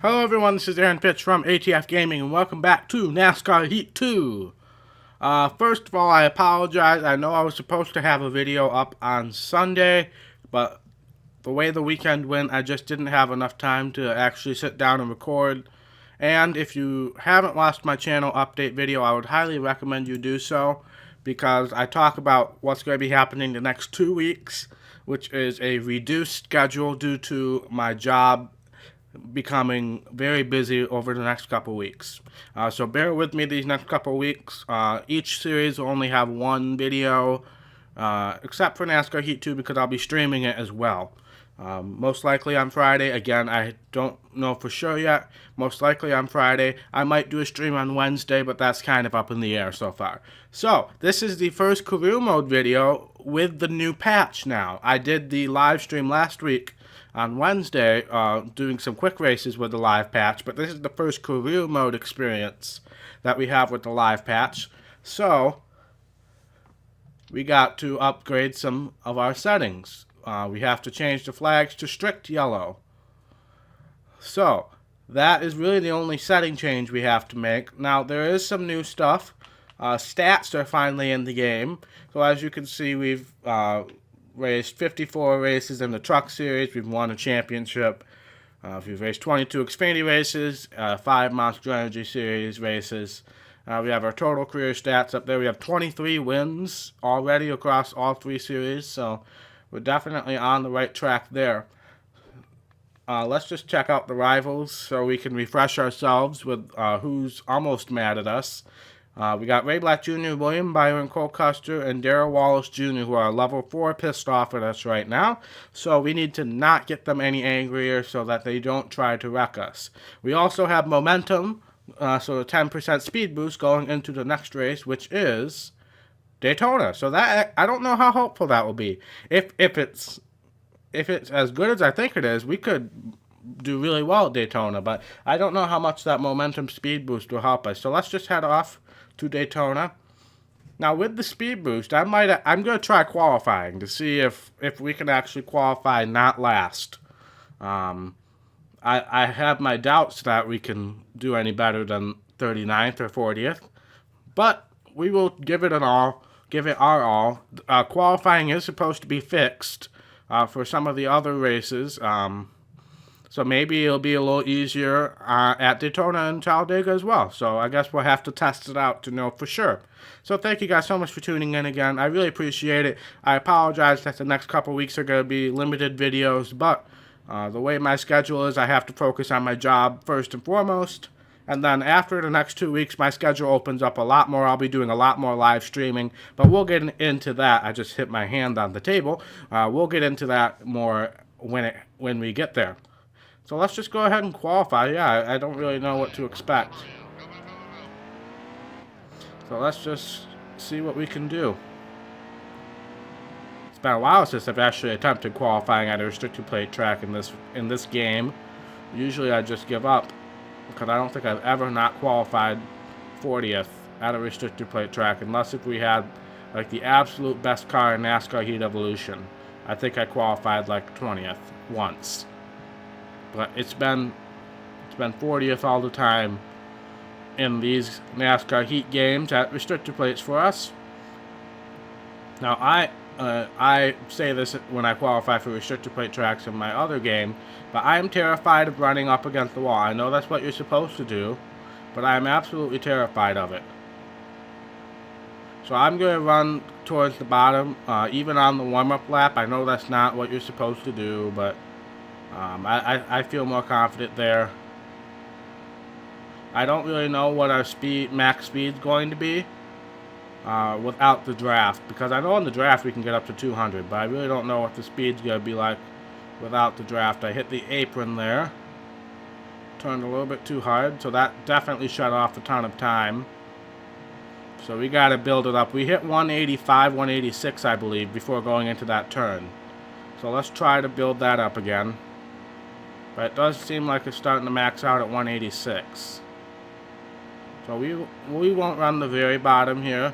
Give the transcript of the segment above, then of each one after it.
Hello everyone, this is Aaron Pitch from ATF Gaming, and welcome back to NASCAR Heat 2. First of all, I apologize. I know I was supposed to have a video up on Sunday, but the way the weekend went, I just didn't have enough time to actually sit down and record. And if you haven't watched my channel update video, I would highly recommend you do so, because I talk about what's going to be happening the next 2 weeks, which is a reduced schedule due to my job becoming very busy over the next couple weeks. So bear with me these next couple weeks. Each series will only have one video, except for NASCAR Heat 2, because I'll be streaming it as well. Most likely on Friday. Again, I don't know for sure yet. Most likely on Friday. I might do a stream on Wednesday, but that's kind of up in the air so far. So, this is the first career mode video with the new patch now. I did the live stream last week on Wednesday, doing some quick races with the live patch, but this is the first career mode experience that we have with the live patch. So, we got to upgrade some of our settings. We have to change the flags to strict yellow. So, that is really the only setting change we have to make. Now, there is some new stuff. Stats are finally in the game. So, as you can see, we've raced 54 races in the Truck Series. We've won a championship. We've raced 22 Xfinity races, 5 Monster Energy Series races. We have our total career stats up there. We have 23 wins already across all 3 series, so we're definitely on the right track there. Let's just check out the rivals so we can refresh ourselves with who's almost mad at us. We got Ray Black Jr., William Byron, Cole Custer, and Darrell Wallace Jr., who are level 4 pissed off at us right now. So we need to not get them any angrier so that they don't try to wreck us. We also have momentum, so a 10% speed boost going into the next race, which is Daytona. So that, I don't know how hopeful that will be. If it's as good as I think it is, we could do really well at Daytona, but I don't know how much that momentum speed boost will help us. So let's just head off to Daytona. Now with the speed boost, I'm going to try qualifying to see if we can actually qualify, not last. I have my doubts that we can do any better than 39th or 40th, but we will give it our all. Qualifying is supposed to be fixed for some of the other races. So maybe it'll be a little easier at Daytona and Talladega as well. So I guess we'll have to test it out to know for sure. So thank you guys so much for tuning in again. I really appreciate it. I apologize that the next couple weeks are going to be limited videos, but the way my schedule is, I have to focus on my job first and foremost. And then after the next 2 weeks, my schedule opens up a lot more. I'll be doing a lot more live streaming, but we'll get into that. I just hit my hand on the table. We'll get into that more when we get there. So let's just go ahead and qualify. Yeah, I don't really know what to expect. So let's just see what we can do. It's been a while since I've actually attempted qualifying at a restricted plate track in this game. Usually I just give up, because I don't think I've ever not qualified 40th at a restricted plate track, unless if we had like the absolute best car in NASCAR Heat Evolution. I think I qualified like 20th once. But it's been 40th all the time in these NASCAR Heat games at restrictor plates for us. Now I say this when I qualify for restrictor plate tracks in my other game, but I am terrified of running up against the wall. I know that's what you're supposed to do, but I am absolutely terrified of it. So I'm going to run towards the bottom, even on the warm-up lap. I know that's not what you're supposed to do, but I feel more confident there. I don't really know what our max speed is going to be without the draft, because I know in the draft we can get up to 200, but I really don't know what the speed's going to be like without the draft. I hit the apron there, turned a little bit too hard, so that definitely shut off a ton of time. So we got to build it up. We hit 185, 186, I believe, before going into that turn. So let's try to build that up again. But it does seem like it's starting to max out at 186. So we won't run the very bottom here,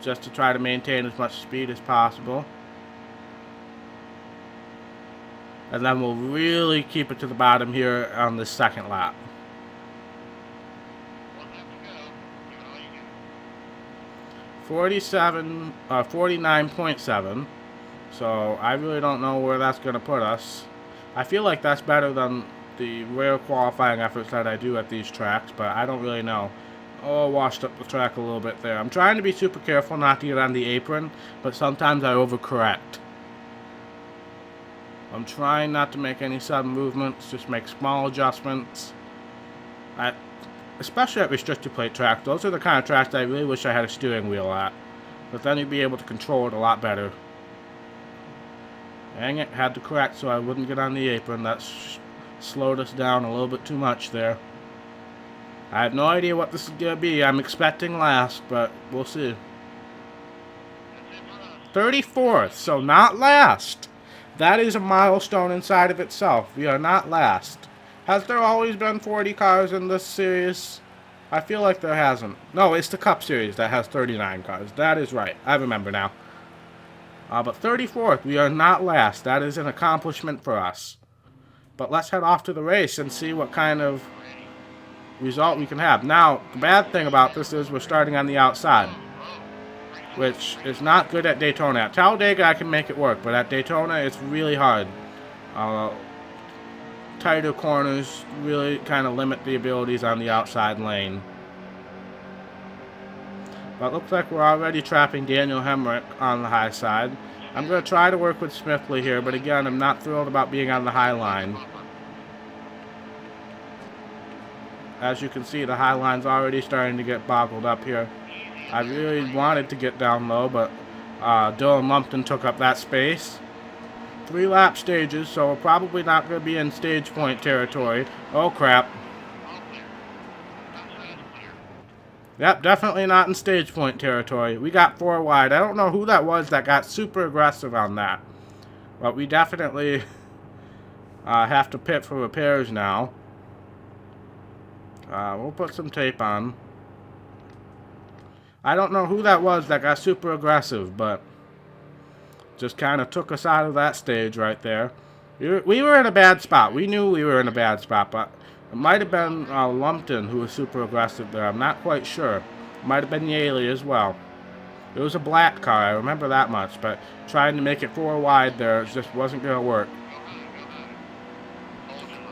just to try to maintain as much speed as possible. And then we'll really keep it to the bottom here on the second lap. 49.7. So I really don't know where that's going to put us. I feel like that's better than the rare qualifying efforts that I do at these tracks, but I don't really know. Oh, washed up the track a little bit there. I'm trying to be super careful not to get on the apron, but sometimes I overcorrect. I'm trying not to make any sudden movements, just make small adjustments. Especially at restricted plate tracks, those are the kind of tracks that I really wish I had a steering wheel at. But then you'd be able to control it a lot better. Dang it, had to correct so I wouldn't get on the apron. That slowed us down a little bit too much there. I have no idea what this is going to be. I'm expecting last, but we'll see. 34th, so not last. That is a milestone inside of itself. We are not last. Has there always been 40 cars in this series? I feel like there hasn't. No, it's the Cup Series that has 39 cars. That is right. I remember now. But 34th, we are not last. That is an accomplishment for us. But let's head off to the race and see what kind of result we can have. Now, the bad thing about this is we're starting on the outside, which is not good at Daytona. At Talladega, I can make it work, but at Daytona, it's really hard. Tighter corners really kind of limit the abilities on the outside lane. But it looks like we're already trapping Daniel Hemrick on the high side. I'm going to try to work with Smithley here, but again, I'm not thrilled about being on the high line. As you can see, the high line's already starting to get boggled up here. I really wanted to get down low, but Dylan Lumpton took up that space. 3 lap stages, so we're probably not going to be in stage point territory. Oh, crap. Yep, definitely not in stage point territory. We got 4 wide. I don't know who that was that got super aggressive on that. But we definitely have to pit for repairs now. We'll put some tape on. I don't know who that was that got super aggressive, but just kind of took us out of that stage right there. We were in a bad spot. We knew we were in a bad spot, but it might have been Lumpton who was super aggressive there. I'm not quite sure. It might have been Yaley as well. It was a black car, I remember that much, but trying to make it 4 wide there just wasn't going to work.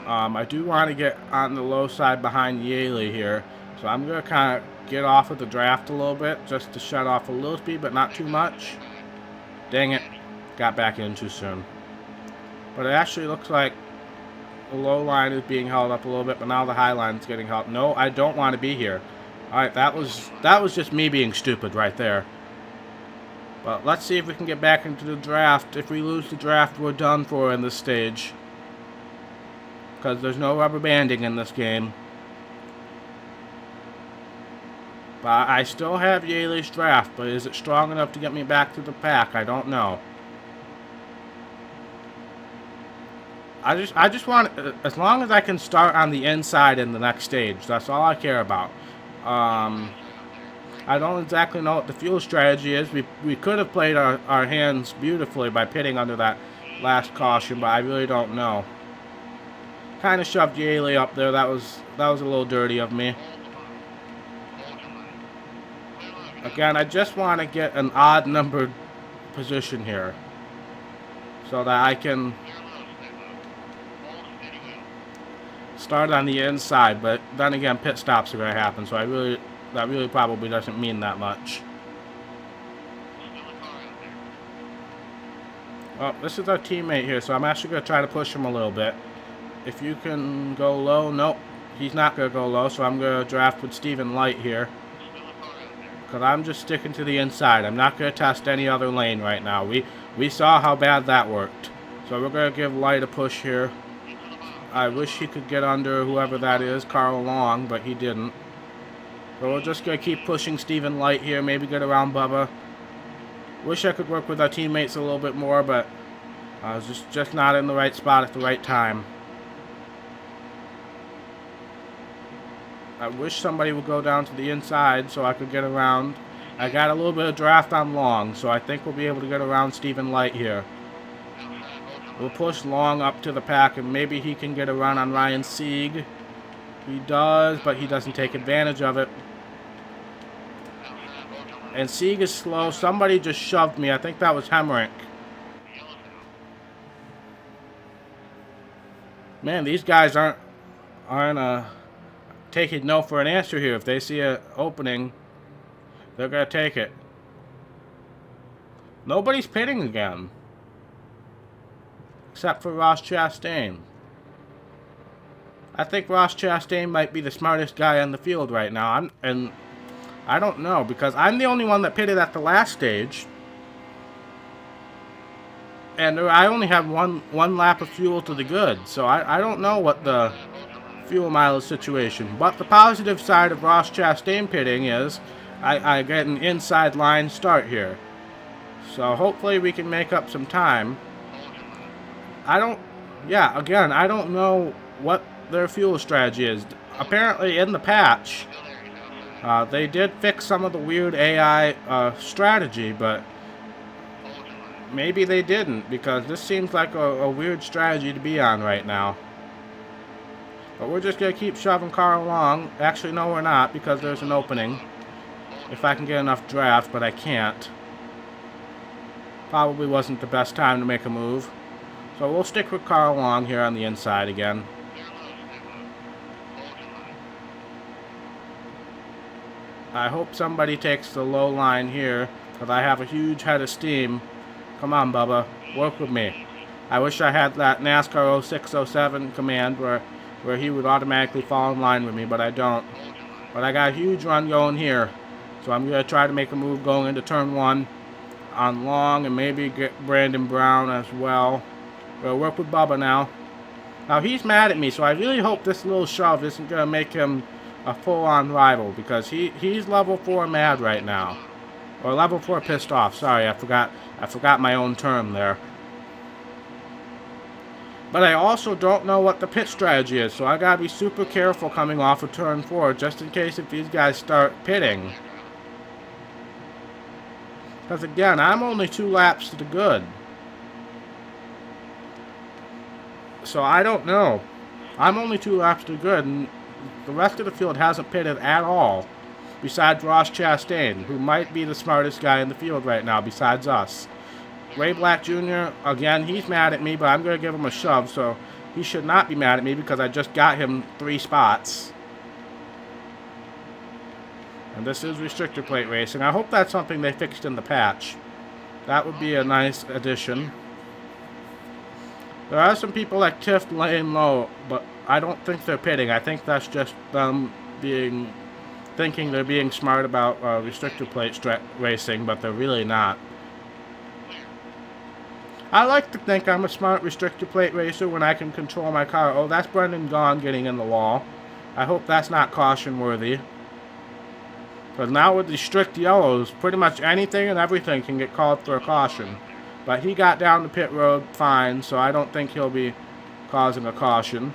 I do want to get on the low side behind Yaley here, so I'm going to kind of get off of the draft a little bit just to shut off a little speed, but not too much. Dang it. Got back in too soon. But it actually looks like the low line is being held up a little bit, but now the high line is getting held. No, I don't want to be here. Alright, that was just me being stupid right there. But let's see if we can get back into the draft. If we lose the draft, we're done for in this stage. Because there's no rubber banding in this game. But I still have Yaley's draft, but is it strong enough to get me back to the pack? I don't know. I just want, as long as I can start on the inside in the next stage, that's all I care about. I don't exactly know what the fuel strategy is. We could have played our hands beautifully by pitting under that last caution, but I really don't know. Kind of shoved Yaley up there. That was a little dirty of me. Again, I just want to get an odd numbered position here so that I can start on the inside, but then again, pit stops are going to happen, so that really probably doesn't mean that much. Oh, this is our teammate here, so I'm actually going to try to push him a little bit. If you can go low, nope, he's not going to go low, so I'm going to draft with Stephen Light here. Because I'm just sticking to the inside. I'm not going to test any other lane right now. We saw how bad that worked. So we're going to give Light a push here. I wish he could get under whoever that is, Carl Long, but he didn't. So we're just going to keep pushing Stephen Light here, maybe get around Bubba. Wish I could work with our teammates a little bit more, but I was just not in the right spot at the right time. I wish somebody would go down to the inside so I could get around. I got a little bit of draft on Long, so I think we'll be able to get around Stephen Light here. We'll push Long up to the pack, and maybe he can get a run on Ryan Sieg. He does, but he doesn't take advantage of it. And Sieg is slow. Somebody just shoved me. I think that was Hemrick. Man, these guys aren't taking no for an answer here. If they see an opening, they're going to take it. Nobody's pitting again. Except for Ross Chastain. I think Ross Chastain might be the smartest guy on the field right now. And I don't know, because I'm the only one that pitted at the last stage. And I only have one lap of fuel to the good. So I don't know what the fuel mileage situation. But the positive side of Ross Chastain pitting is I get an inside line start here. So hopefully we can make up some time. Again, I don't know what their fuel strategy is. Apparently in the patch, they did fix some of the weird AI strategy, but maybe they didn't, because this seems like a weird strategy to be on right now. But we're just going to keep shoving Carl along. Actually, no, we're not, because there's an opening. If I can get enough draft, but I can't. Probably wasn't the best time to make a move. So we'll stick with Carl Long here on the inside again. I hope somebody takes the low line here, because I have a huge head of steam. Come on, Bubba. Work with me. I wish I had that NASCAR 0607 command where he would automatically fall in line with me, but I don't. But I got a huge run going here. So I'm going to try to make a move going into turn 1 on Long, and maybe get Brandon Brown as well. We'll work with Bubba now. Now he's mad at me, so I really hope this little shove isn't going to make him a full-on rival, because he's level 4 mad right now. Or level 4 pissed off. Sorry, I forgot my own term there. But I also don't know what the pit strategy is, so I gotta be super careful coming off of turn 4, just in case if these guys start pitting. Because again, I'm only 2 laps to the good. So I don't know. I'm only 2 laps to the good, and the rest of the field hasn't pitted at all. Besides Ross Chastain, who might be the smartest guy in the field right now, besides us. Ray Black Jr., again, he's mad at me, but I'm going to give him a shove, so he should not be mad at me because I just got him 3 spots. And this is restrictor plate racing. I hope that's something they fixed in the patch. That would be a nice addition. There are some people like Tiff laying low, but I don't think they're pitting. I think that's just them thinking they're being smart about restrictor plate racing, but they're really not. I like to think I'm a smart restrictor plate racer when I can control my car. Oh, that's Brendan Gaughan getting in the wall. I hope that's not caution worthy. Because now with the strict yellows, pretty much anything and everything can get called for a caution. But he got down the pit road fine, so I don't think he'll be causing a caution.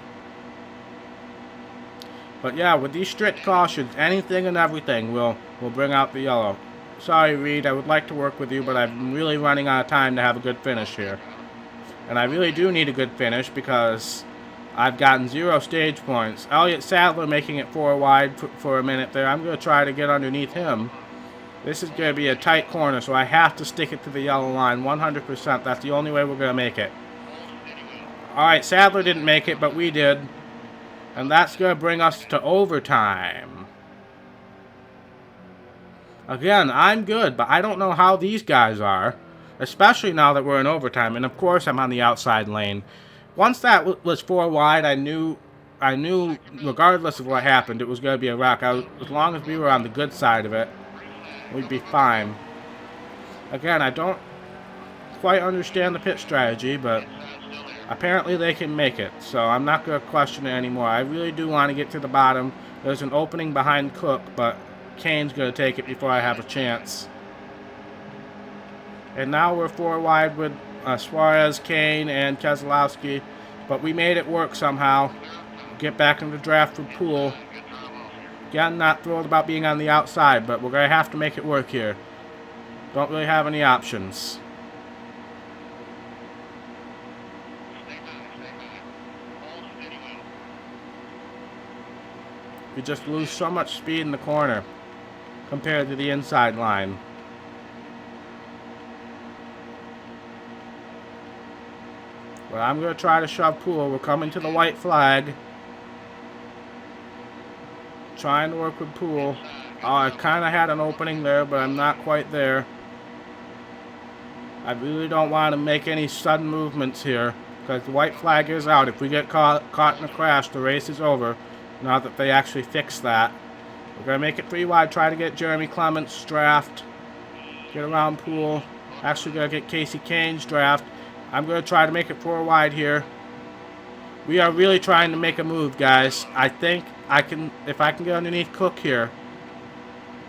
But yeah, with these strict cautions, anything and everything will bring out the yellow. Sorry, Reed, I would like to work with you, but I'm really running out of time to have a good finish here. And I really do need a good finish because I've gotten 0 stage points. Elliott Sadler making it 4 wide for a minute there. I'm going to try to get underneath him. This is going to be a tight corner, so I have to stick it to the yellow line 100%. That's the only way we're going to make it. Alright, Sadler didn't make it, but we did. And that's going to bring us to overtime. Again, I'm good, but I don't know how these guys are. Especially now that we're in overtime. And of course, I'm on the outside lane. Once that was 4 wide, I knew regardless of what happened, it was going to be a wreck. As long as we were on the good side of it, we'd be fine. Again, I don't quite understand the pit strategy, but apparently they can make it. So I'm not going to question it anymore. I really do want to get to the bottom. There's an opening behind Cook, but Kane's going to take it before I have a chance. And now we're 4 wide with Suarez, Kane, and Keselowski. But we made it work somehow. Get back in the draft for Poole. Again, not thrilled about being on the outside, but we're going to have to make it work here. Don't really have any options. You just lose so much speed in the corner compared to the inside line. Well, I'm going to try to shove Poole. We're coming to the white flag. Trying to work with Poole. Oh, I kind of had an opening there, but I'm not quite there. I really don't want to make any sudden movements here, because the white flag is out. If we get caught in a crash, the race is over. Now that they actually fixed that. We're going to make it 3 wide, try to get Jeremy Clements' draft. Get around Poole. Actually going to get Casey Kane's draft. I'm going to try to make it 4 wide here. We are really trying to make a move, guys. I think I can, if I can get underneath Cook here.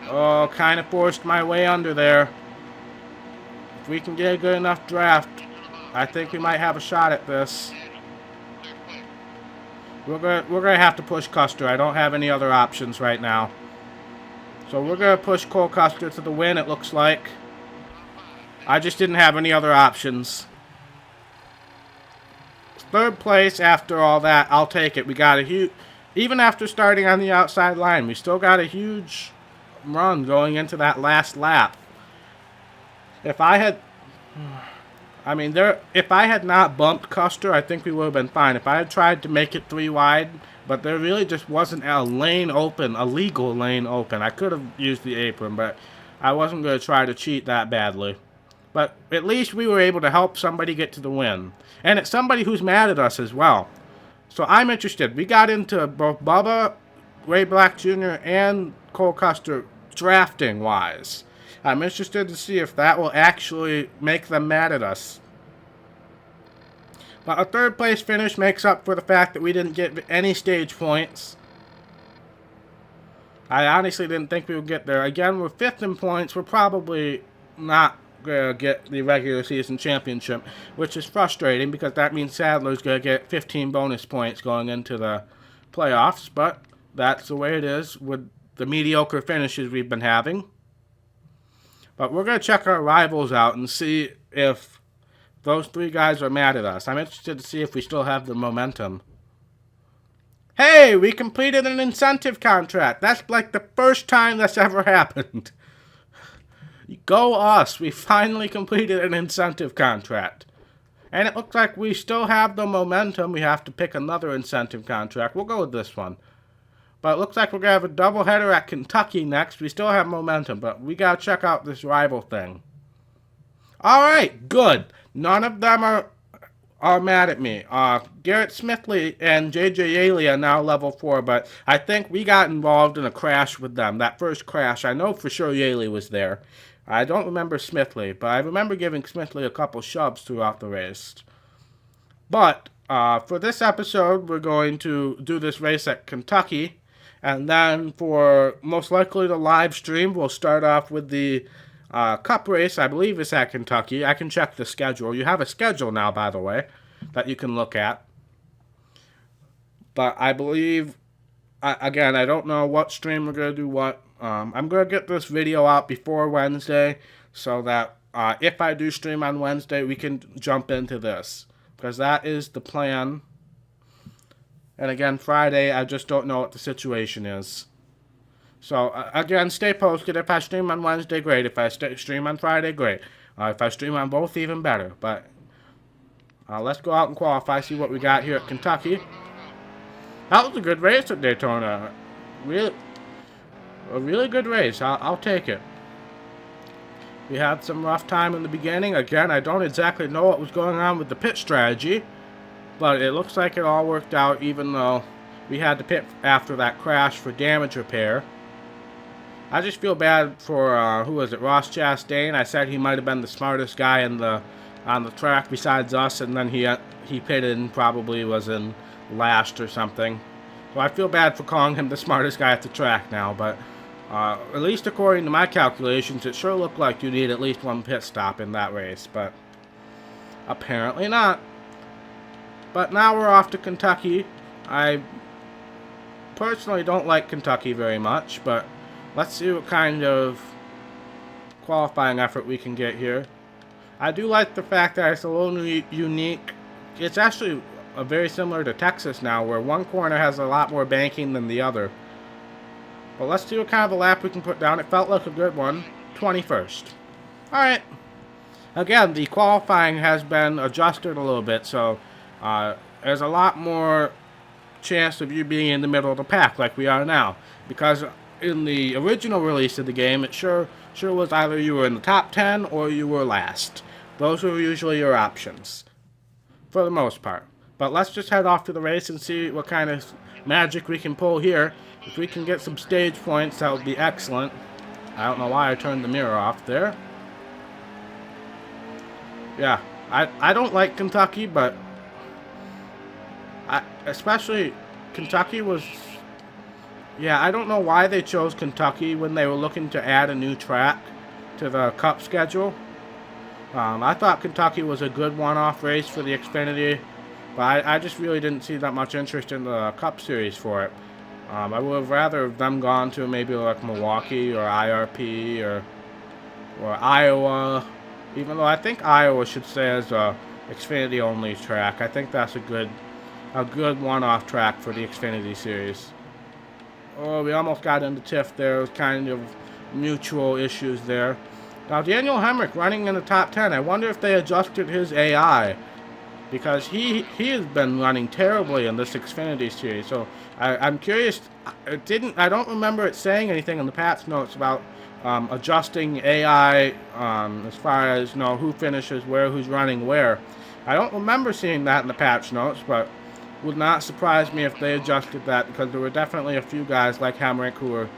Oh, kind of forced my way under there. If we can get a good enough draft, I think we might have a shot at this. We're gonna have to push Custer. I don't have any other options right now. So we're gonna push Cole Custer to the win, it looks like. I just didn't have any other options. 3rd place after all that, I'll take it. We got a huge, even after starting on the outside line, we still got a huge run going into that last lap. If I had, if I had not bumped Custer, I think we would have been fine. If I had tried to make it 3 wide, but there really just wasn't a lane open, a legal lane open. I could have used the apron, but I wasn't going to try to cheat that badly. But at least we were able to help somebody get to the win. And it's somebody who's mad at us as well. So I'm interested. We got into both Bubba, Ray Black Jr., and Cole Custer drafting-wise. I'm interested to see if that will actually make them mad at us. But a 3rd place finish makes up for the fact that we didn't get any stage points. I honestly didn't think we would get there. Again, we're 5th in points. We're probably not going to get the regular season championship, which is frustrating because that means Sadler's going to get 15 bonus points going into the playoffs. But that's the way it is with the mediocre finishes we've been having. But we're going to check our rivals out and see if those 3 guys are mad at us. I'm interested to see if we still have the momentum. Hey, we completed an incentive contract. That's like the first time that's ever happened. Go us. We finally completed an incentive contract. And it looks like we still have the momentum. We have to pick another incentive contract. We'll go with this one. But it looks like we're going to have a doubleheader at Kentucky next. We still have momentum, but we got to check out this rival thing. Alright, good. None of them are mad at me. Garrett Smithley and JJ Yaley are now level 4, but I think we got involved in a crash with them. That first crash, I know for sure Yaley was there. I don't remember Smithley, but I remember giving Smithley a couple shoves throughout the race. But for this episode, we're going to do this race at Kentucky. And then for most likely the live stream, we'll start off with the Cup race. I believe it's at Kentucky. I can check the schedule. You have a schedule now, by the way, that you can look at. But I believe, again, I don't know what stream we're going to do what. I'm going to get this video out before Wednesday so that if I do stream on Wednesday, we can jump into this. Because that is the plan. And again, Friday, I just don't know what the situation is. So, again, stay posted. If I stream on Wednesday, great. If I stream on Friday, great. If I stream on both, even better. But let's go out and qualify, see what we got here at Kentucky. That was a good race at Daytona. A really good race. I'll take it. We had some rough time in the beginning. Again, I don't exactly know what was going on with the pit strategy. But it looks like it all worked out, even though we had to pit after that crash for damage repair. I just feel bad for, who was it, Ross Chastain. I said he might have been the smartest guy on the track besides us, and then he pitted and probably was in last or something. So I feel bad for calling him the smartest guy at the track now, but at least according to my calculations, it sure looked like you need at least one pit stop in that race, but apparently not. But now we're off to Kentucky. I personally don't like Kentucky very much, but let's see what kind of qualifying effort we can get here. I do like the fact that it's a little unique. It's actually very similar to Texas now, where one corner has a lot more banking than the other. But let's see what kind of a lap we can put down. It felt like a good one. 21st. Alright. Again, the qualifying has been adjusted a little bit, so there's a lot more chance of you being in the middle of the pack like we are now. Because in the original release of the game, it sure was either you were in the top 10 or you were last. Those were usually your options, for the most part. But let's just head off to the race and see what kind of magic we can pull here. If we can get some stage points, that would be excellent. I don't know why I turned the mirror off there. Yeah, I don't like Kentucky, but especially Kentucky was... Yeah, I don't know why they chose Kentucky when they were looking to add a new track to the Cup schedule. I thought Kentucky was a good one-off race for the Xfinity, but I just really didn't see that much interest in the Cup Series for it. I would have rather them gone to maybe like Milwaukee or IRP or Iowa, even though I think Iowa should stay as a Xfinity-only track. I think that's a good one-off track for the Xfinity Series. Oh, we almost got into tiff there. It was kind of mutual issues there. Now, Daniel Hemrick running in the top 10. I wonder if they adjusted his AI, because he has been running terribly in this Xfinity Series. So I'm curious. I don't remember it saying anything in the patch notes about adjusting AI as far as who finishes where, who's running where. I don't remember seeing that in the patch notes, but would not surprise me if they adjusted that, because there were definitely a few guys like Hemrick who were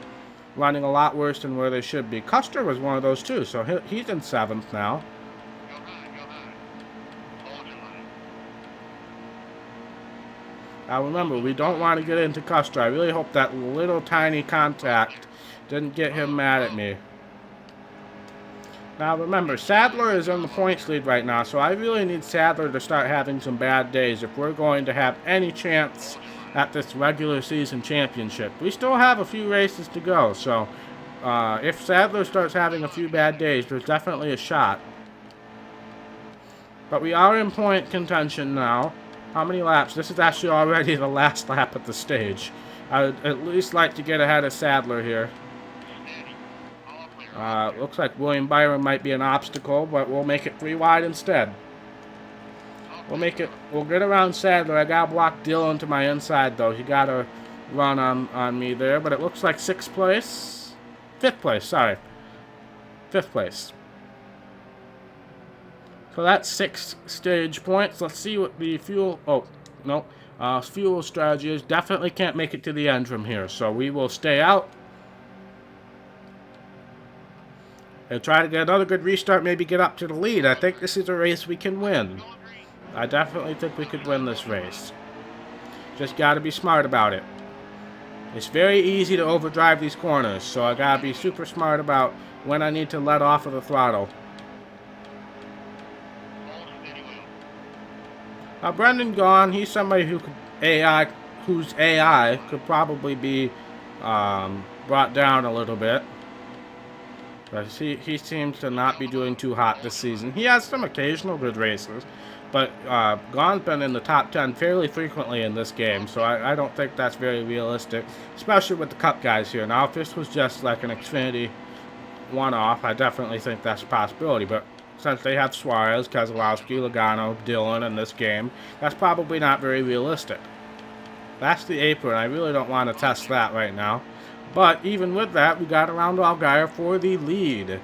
running a lot worse than where they should be. Custer was one of those too, so he's in 7th now. Now remember, we don't want to get into Custer. I really hope that little tiny contact didn't get him mad at me. Now remember, Sadler is in the points lead right now, so I really need Sadler to start having some bad days if we're going to have any chance at this regular season championship. We still have a few races to go, so if Sadler starts having a few bad days, there's definitely a shot. But we are in point contention now. How many laps? This is actually already the last lap at the stage. I would at least like to get ahead of Sadler here. Looks like William Byron might be an obstacle, but we'll make it 3 wide instead. We'll get around Sadler. I gotta block Dillon to my inside, though. He gotta run on me there, but it looks like 6th place. 5th place, sorry. 5th place. So that's 6 stage points. Let's see what the fuel... Oh, no. Fuel strategy is. Definitely can't make it to the end from here, so we will stay out. And try to get another good restart, maybe get up to the lead. I think this is a race we can win. I definitely think we could win this race. Just got to be smart about it. It's very easy to overdrive these corners, so I got to be super smart about when I need to let off of the throttle. Now, Brendan Gaughan, he's somebody whose AI could probably be brought down a little bit. But he seems to not be doing too hot this season. He has some occasional good races, but Gaughan's been in the top 10 fairly frequently in this game, so I don't think that's very realistic, especially with the Cup guys here. Now, if this was just like an Xfinity one-off, I definitely think that's a possibility, but since they have Suarez, Keselowski, Logano, Dillon in this game, that's probably not very realistic. That's the apron. I really don't want to test that right now. But even with that, we got around Allgaier for the lead.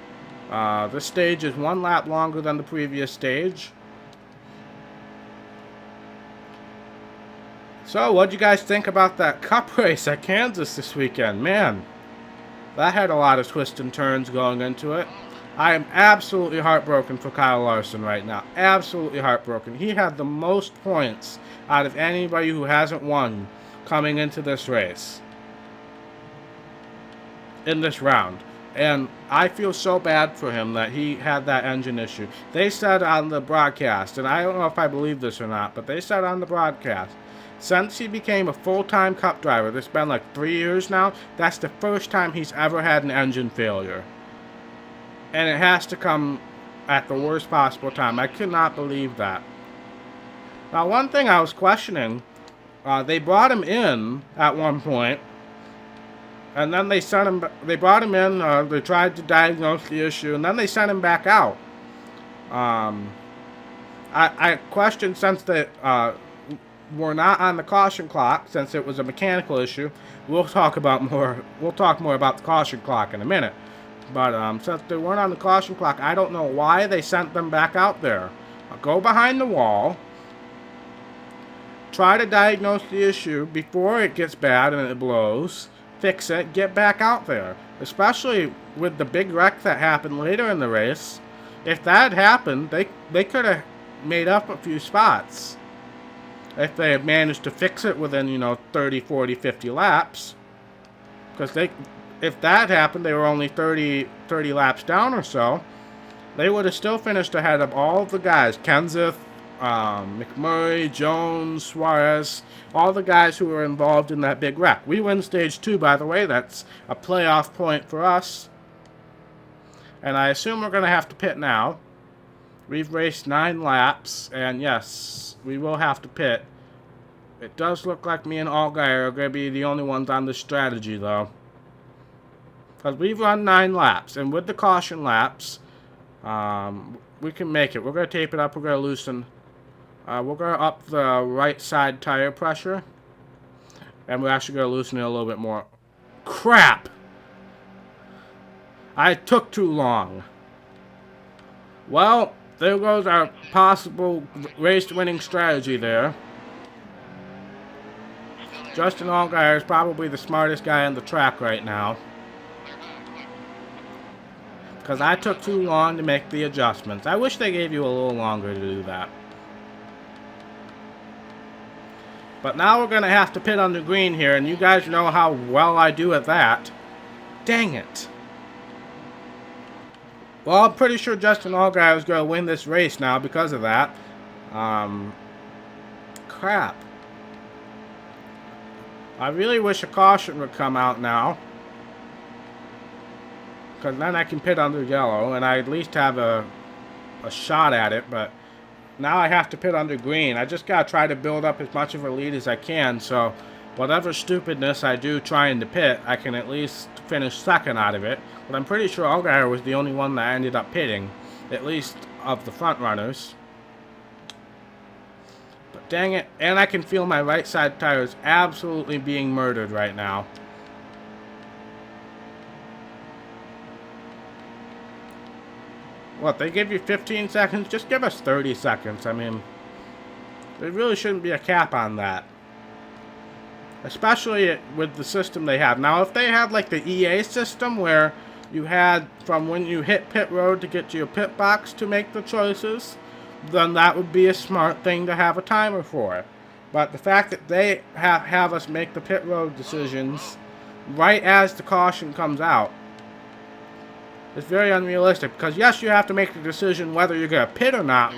This stage is 1 lap longer than the previous stage. So, what'd you guys think about that Cup race at Kansas this weekend? Man, that had a lot of twists and turns going into it. I am absolutely heartbroken for Kyle Larson right now. Absolutely heartbroken. He had the most points out of anybody who hasn't won coming into this race. In this round, and I feel so bad for him that he had that engine issue. They said on the broadcast, and I don't know if I believe this or not, but they said on the broadcast, since he became a full-time Cup driver, this has been like 3 years now, that's the first time he's ever had an engine failure. And it has to come at the worst possible time. I could not believe that. Now, one thing I was questioning, they brought him in at one point, And then they sent him. They brought him in. They tried to diagnose the issue, and then they sent him back out. Um, I questioned, since they were not on the caution clock, since it was a mechanical issue. We'll talk more about the caution clock in a minute. But since they weren't on the caution clock, I don't know why they sent them back out there. Go behind the wall. Try to diagnose the issue before it gets bad and it blows. Fix it. Get back out there. Especially with the big wreck that happened later in the race. If that had happened, they could have made up a few spots. If they had managed to fix it within, 30, 40, 50 laps. Because if that happened, they were only 30 laps down or so. They would have still finished ahead of all of the guys. Kenseth, McMurray, Jones, Suarez, all the guys who were involved in that big wreck. We win stage 2, by the way. That's a playoff point for us. And I assume we're going to have to pit now. We've raced 9 laps, and yes, we will have to pit. It does look like me and Allgaier are going to be the only ones on this strategy, though. Because we've run 9 laps, and with the caution laps, we can make it. We're going to tape it up. We're going to loosen. We're going to up the right side tire pressure. And we're actually going to loosen it a little bit more. Crap! I took too long. Well, there goes our possible race-winning strategy there. Justin Allgaier is probably the smartest guy on the track right now. Because I took too long to make the adjustments. I wish they gave you a little longer to do that. But now we're going to have to pit on the green here, and you guys know how well I do at that. Dang it. Well, I'm pretty sure Justin Allgaier is going to win this race now because of that. Crap. I really wish a caution would come out now. Because then I can pit under yellow, and I at least have a shot at it. But now I have to pit under green. I just got to try to build up as much of a lead as I can. So whatever stupidness I do trying to pit, I can at least finish second out of it. But I'm pretty sure Allgaier was the only one that ended up pitting. At least of the front runners. But dang it. And I can feel my right side tires absolutely being murdered right now. What, they give you 15 seconds? Just give us 30 seconds. I mean, there really shouldn't be a cap on that. Especially with the system they have. Now, if they had like the EA system where you had from when you hit pit road to get to your pit box to make the choices, then that would be a smart thing to have a timer for. But the fact that they have us make the pit road decisions right as the caution comes out, it's very unrealistic. Because yes, you have to make the decision whether you're going to pit or not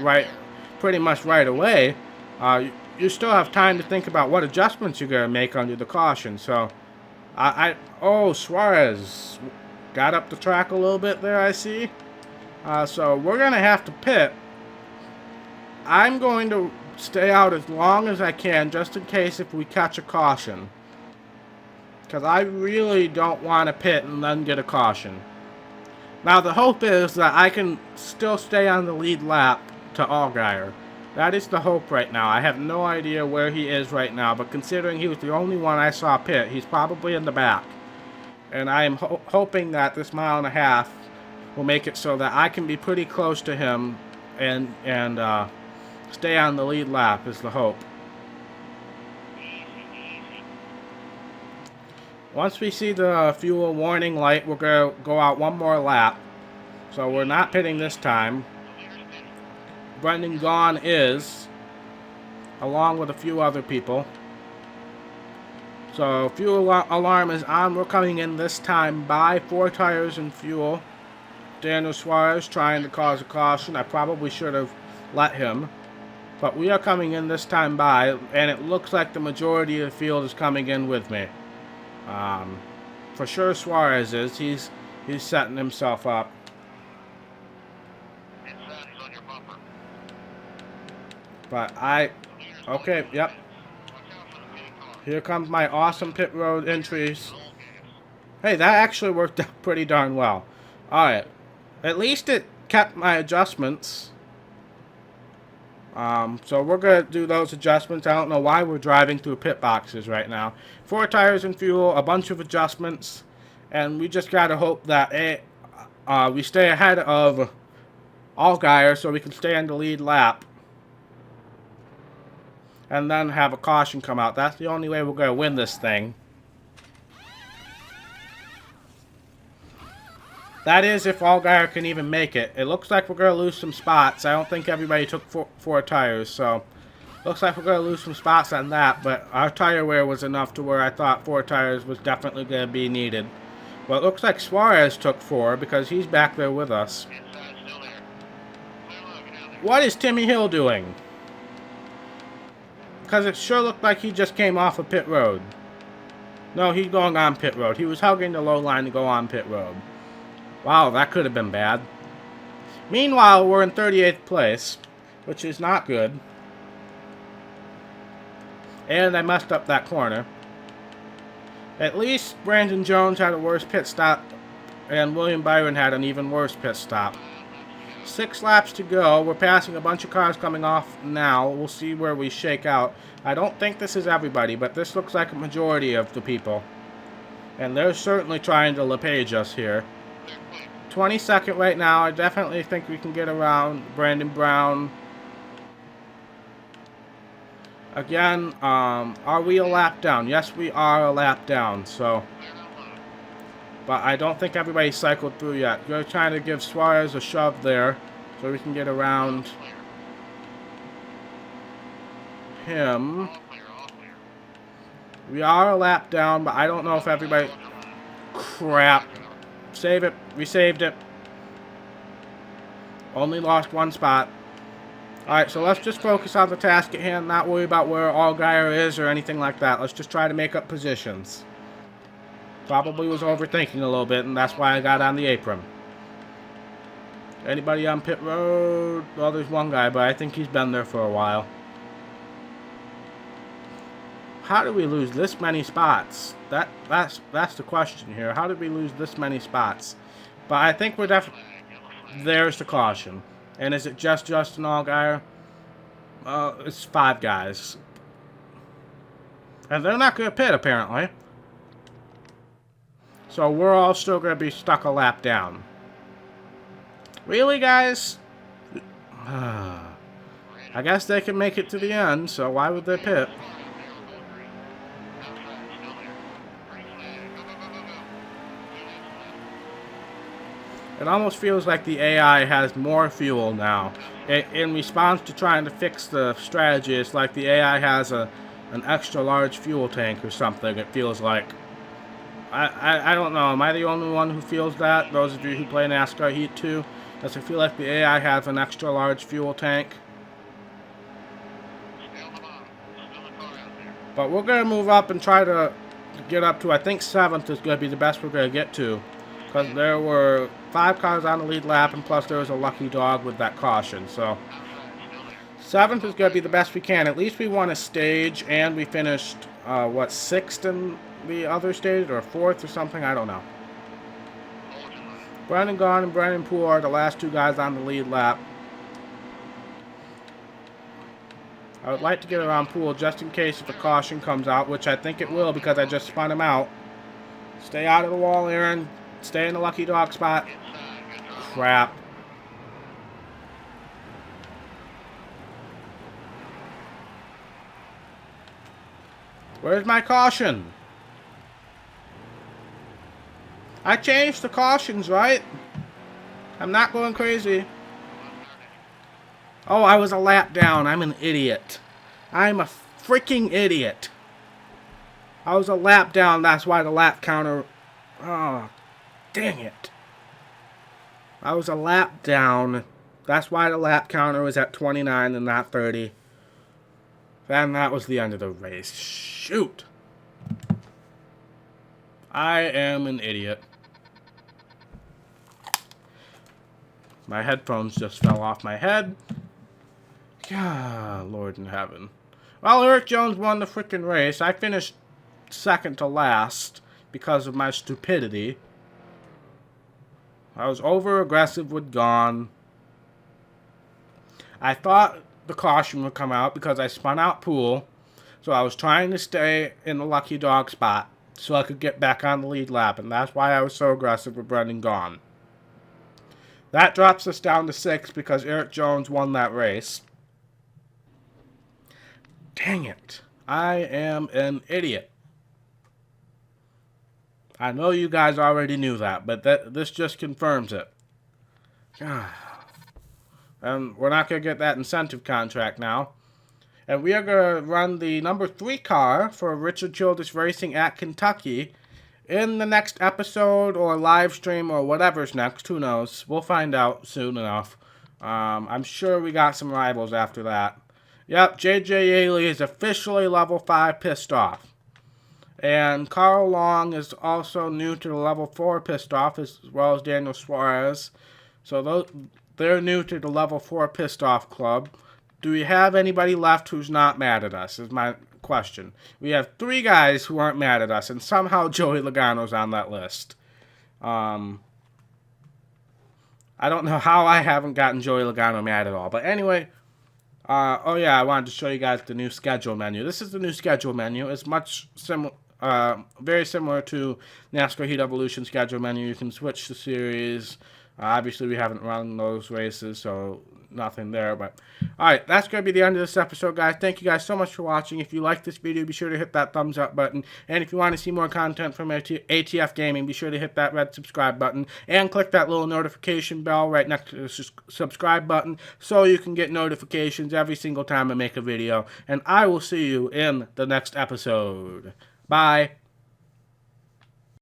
pretty much right away. You still have time to think about what adjustments you're going to make under the caution. So, oh, Suarez got up the track a little bit there, I see. So we're going to have to pit. I'm going to stay out as long as I can, just in case if we catch a caution. Because I really don't want to pit and then get a caution. Now, the hope is that I can still stay on the lead lap to Allgaier. That is the hope right now. I have no idea where he is right now, but considering he was the only one I saw pit, he's probably in the back. And I am hoping that this 1.5 miles will make it so that I can be pretty close to him and stay on the lead lap is the hope. Once we see the fuel warning light, we're going to go out one more lap. So we're not pitting this time. Brendan Gaughan is, along with a few other people. So fuel alarm is on. We're coming in this time by 4 tires and fuel. Daniel Suarez trying to cause a caution. I probably should have let him. But we are coming in this time by, and it looks like the majority of the field is coming in with me. For sure Suarez is. He's setting himself up. But okay, yep. Here comes my awesome pit road entries. Hey, that actually worked out pretty darn well. Alright. At least it kept my adjustments. So we're going to do those adjustments. I don't know why we're driving through pit boxes right now. 4 tires and fuel, a bunch of adjustments, and we just got to hope that we stay ahead of Allgaier so we can stay on the lead lap. And then have a caution come out. That's the only way we're going to win this thing. That is if Allgaier can even make it. It looks like we're going to lose some spots. I don't think everybody took four tires, so looks like we're going to lose some spots on that, but our tire wear was enough to where I thought 4 tires was definitely going to be needed. But it looks like Suarez took 4 because he's back there with us. What is Timmy Hill doing? Because it sure looked like he just came off of pit road. No, he's going on pit road. He was hugging the low line to go on pit road. Wow, that could have been bad. Meanwhile, we're in 38th place, which is not good. And I messed up that corner. At least Brandon Jones had a worse pit stop, and William Byron had an even worse pit stop. 6 laps to go. We're passing a bunch of cars coming off now. We'll see where we shake out. I don't think this is everybody, but this looks like a majority of the people. And they're certainly trying to LePage us here. 22nd right now. I definitely think we can get around Brandon Brown. Again, are we a lap down? Yes, we are a lap down, so. But I don't think everybody cycled through yet. We're trying to give Suarez a shove there so we can get around him. We are a lap down, but I don't know if everybody... Crap. Save it. We saved it. Only lost 1 spot. Alright, so let's just focus on the task at hand, not worry about where Allgaier is or anything like that. Let's just try to make up positions. Probably was overthinking a little bit, and that's why I got on the apron. Anybody on pit road? Well, there's one guy, but I think he's been there for a while. How did we lose this many spots? That's the question here. How did we lose this many spots? But I think we're definitely... There's the caution. And is it just Justin Allgaier? It's 5 guys. And they're not going to pit, apparently. So we're all still going to be stuck a lap down. Really, guys? I guess they can make it to the end, so why would they pit? It almost feels like the AI has more fuel now. In response to trying to fix the strategy, it's like the AI has an extra large fuel tank or something, it feels like. I don't know. Am I the only one who feels that? Those of you who play NASCAR Heat 2? Does it feel like the AI has an extra large fuel tank? But we're going to move up and try to get up to, I think 7th is going to be the best we're going to get to. Because there were 5 cars on the lead lap, and plus there was a lucky dog with that caution. So 7th is going to be the best we can. At least we won a stage, and we finished, what, 6th in the other stage, or 4th or something? I don't know. Brendan Gaughan and Brendan Poole are the last 2 guys on the lead lap. I would like to get around Poole just in case if a caution comes out, which I think it will because I just spun him out. Stay out of the wall, Aaron. Stay in the lucky dog spot. Crap. Where's my caution? I changed the cautions, right? I'm not going crazy. Oh, I was a lap down. I'm an idiot. I'm a freaking idiot. I was a lap down. That's why the lap counter... Oh, dang it. I was a lap down. That's why the lap counter was at 29 and not 30. And that was the end of the race. Shoot. I am an idiot. My headphones just fell off my head. God, Lord in heaven. Well, Eric Jones won the freaking race. I finished second to last. because of my stupidity. I was over-aggressive with Gone. I thought the caution would come out because I spun out Pool. So I was trying to stay in the lucky dog spot so I could get back on the lead lap. And that's why I was so aggressive with Brendan Gone. That drops us down to 6 because Eric Jones won that race. Dang it. I am an idiot. I know you guys already knew that, but this just confirms it. And we're not going to get that incentive contract now. And we are going to run the number 3 car for Richard Childress Racing at Kentucky in the next episode or live stream or whatever's next. Who knows? We'll find out soon enough. I'm sure we got some rivals after that. Yep, J.J. Yaley is officially level 5 pissed off. And Carl Long is also new to the level 4 pissed off, as well as Daniel Suarez. So they're new to the level 4 pissed off club. Do we have anybody left who's not mad at us, is my question. We have 3 guys who aren't mad at us, and somehow Joey Logano's on that list. I don't know how I haven't gotten Joey Logano mad at all. But anyway, oh yeah, I wanted to show you guys the new schedule menu. This is the new schedule menu. It's much very similar to NASCAR Heat Evolution schedule menu. You can switch the series. Obviously, we haven't run those races, so nothing there. But all right, that's going to be the end of this episode, guys. Thank you guys so much for watching. If you like this video, be sure to hit that thumbs up button. And if you want to see more content from ATF Gaming, be sure to hit that red subscribe button and click that little notification bell right next to the subscribe button so you can get notifications every single time I make a video. And I will see you in the next episode. Bye.